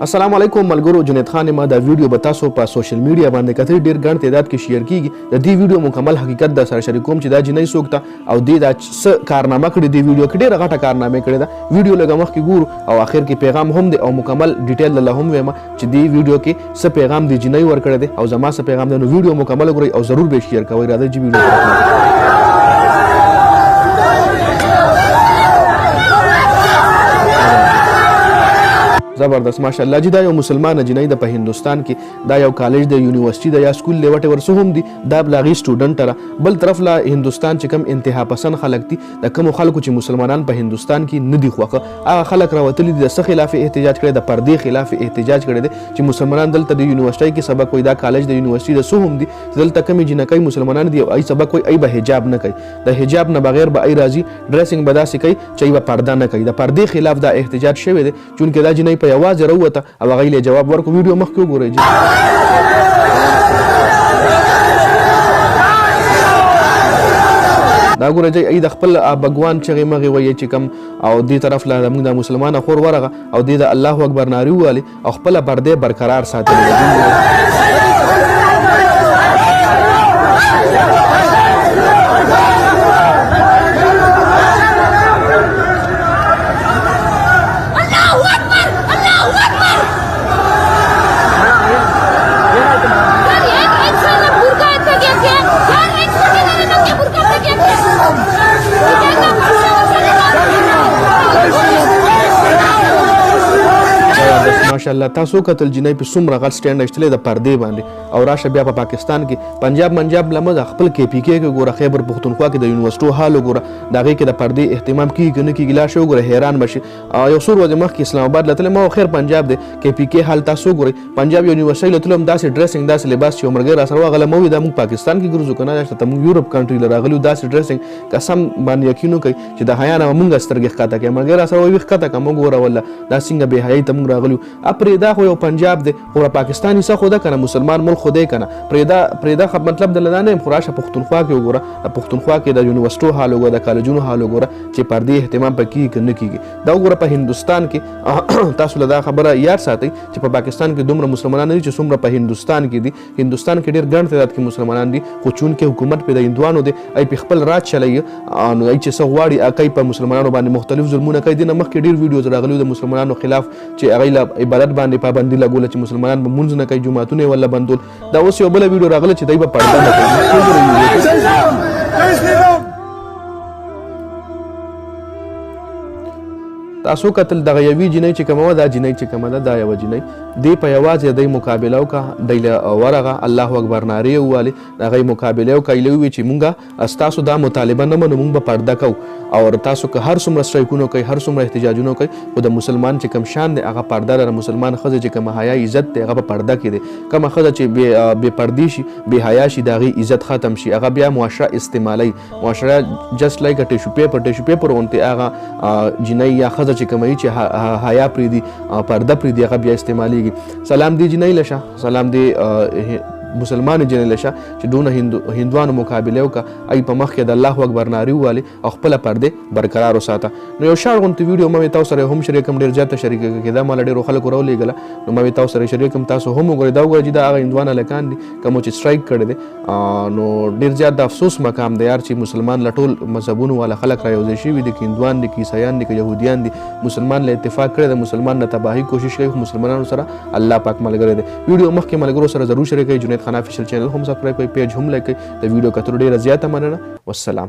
السلام علیکم ملګرو، جنید خان ما دا ویډیو به تاسو په سوشل میډیا باندې کتئ، ډیر ګڼ تعداد کې شیر کیږي. د دې ویډیو مکمل حقیقت د سره شریکوم چې دا جنۍ څوک ته او دې دا څه کارنامه کړې. دې ویډیو کې ډیره غټه کارنامه کړې ده. ویډیو لږ مخکې ګورو او اخر کې پیغام هم دی او مکمل ډیټیل له هم وایم چې دې ویډیو کې څه پیغام دی جنۍ ورکړی دی او زما څه پیغام دی. نو ویډیو مکمل ګورئ او ضرور به شیر کوئ. راځئ چې ویډیو زبردست ماشاءالله جی. دا یو مسلمان جنۍ ده په هندوستان کې. دا یو کالج د یونیورسيټي د یا سکول لیوټ ورسو هم دي. دا بلاغي سټوډنټ را بل طرف لا هندوستان چې کم انتها پسند خلک دي، د کوم خلکو چې مسلمانان په هندوستان کې نه دي خوښه، هغه خلک راوتلي دي د څه خلاف احتجاج کړي، د پردې خلاف احتجاج کړي دي چې مسلمانان دلته د یونیورسيټي کې سبق وایي. دا کالج د یونیورسيټي د سو هم دي دلته کم جنکۍ مسلمانان دي او ای سبق وایي، ای به حجاب نه کوي، د حجاب نه بغیر به ای راځي ډریسینګ به داسې کوي چې ای به پرده نه کوي. د پردې خلاف دا احتجاج شوی دی چونکې دا جنۍ په یوازې راووته او هغه یې جواب ورکړ. ویډیو مخکې وګورئ. دا ګوره جی ای د خپل بګوان چغې مغې وایي چې کم او دې طرف له زموږ د مسلمانه خور ورغه او دې د الله اکبر نارې ووالې او خپله پردې برقرار ساتلې. ماشاءالله تاسو کتل جنۍ په څومره غټ سټینډ ایستلی د پردې باندې او راشه بیا په پاکستان کې پنجاب منجاب لمه خپل کې پی کې ګوره خیبر پښتونخوا کې د یونیورسيټو حال وګوره، د هغې کې د پردې اهتمام کیږي که نه کیږي. لا شی وګوره حیران بشي. یو څو ورځې مخکې اسلام آباد له تللی ما خیر پنجاب دی کې پی کې حال تاسو وګورئ. پنجاب یونیورسيټي له تلو هم داسې ډریسینګ داسې لباس چې یو ملګری راسره وغله مو وي دا موږ پاکستان کې ګرځو که نه دلته موږ یورپ کنټري له راغلي داسې ډریسینګ قسم باندې یقین وکړئ چې د حیا نه موږ سترګې ښکته کړئ. ملګری راسره وایي ښکته کړه موږ وګوره والله دا څنګه بې حیایي ته موږ راغلي یو. پرېږده خو یو پنجاب دی خو پاکستان یې څه خو ده که نه مسلمان ملک خو دی که نه پرېږده مطلب د دا نه یم خو راشه پښتونخوا کې وګوره. د پښتونخوا کې د یونیورسيټو حال وګوره، د کالجونو حال وګوره چې پردې اهتمام پکې کیږي که نه کیږي. دا وګوره په هندوستان کې تاسو له دا خبره یاد ساتئ چې په پاکستان کې دومره مسلمانان دي چې څومره په هندوستان کې دي. هندوستان کې ډېر ګڼ تعداد کې مسلمانان دي خو چونکې حکومت پې د هندوانو دی ای په خپل راج چلوي نو ای چې څه غواړي کوي په مسلمانانو باندې مختلف ظلمونه کوي. دې نه مخکې ډېر ویډیوز راغلي د مسلمانانو خلاف چې هغوی له عبادت باندې پابندي لګوله چې مسلمانان به مونځ نه کوي، جوماتونه یې وله بندول. دا اوس یو بله ویډیو راغله چې دی به پرده نه کوي. تاسو کتل دغه یوې جنۍ چې کومه وه دا جنۍ چې کومه ده دا یوه جنۍ دی په یوازې دی مقابله وکړه، دی له ورغه الله اکبر نارې یې ووالې، د هغه یې مقابله وکړه. ایله وویل چې مونږ ستاسو دا مطالبه نه منو، مونږ به پرده کوو او تاسو که هر څومره سټرایکونه کوئ هر څومره احتجاجونه کوئ خو د مسلمان چې کوم شان دی هغه پرده لره. مسلمان ښځه چې کومه حیا عزت دی هغه په پرده کې دی. کومه ښځه چې بې پردې شي بې حیا شي د هغې عزت ختم شي هغه بیا معاشره استعمالوي. معاشره جسټ لایک ټیشو پیپر غوندې هغه جنۍ یا ښځه چې کومه چې حیا پرېږدي پرده پرېږدي هغه بیا استعمالیږي. سلام دی جنۍ لشه، سلام دی مسلمان جنۍ لشه چې دونه هندوانو مقابله وکړه، ای په مخ کې د الله اکبر نارې ووالې او خپله پردې برقرار وساته. نو یو شاړ غوندې ویډیو ما تاسو سره هم شریک کړم، ډېر زیاته شریکه کېده ما له ډېرو خلکو راولېږله نو ما تاسو سره شریک کړم. تاسو هم وګورئ. دا وګورئ چې دا هغه هندوان هلکان دي کومو چې سټرایک کړی دی. نو ډېر زیات د افسوس مقام دی یار چې مسلمان له ټول مذهبونو والا خلک را یوځای شوي دي، که هندوان دي که عیسایان دي که یهودیان دي، مسلمان له اتفاق کړی دی، مسلمان نه تباهي کوشش کوي خو مسلمانانو سره الله پاک ملګری دی. ویډیو مخکې ملګرو سره ضرور شریک کړئ. جنید خان افیشل چینل هم سبسکرایب کړئ، پیج هم لایک کړئ. د ویډیو کتلو ډېره زیاته مننه. والسلام.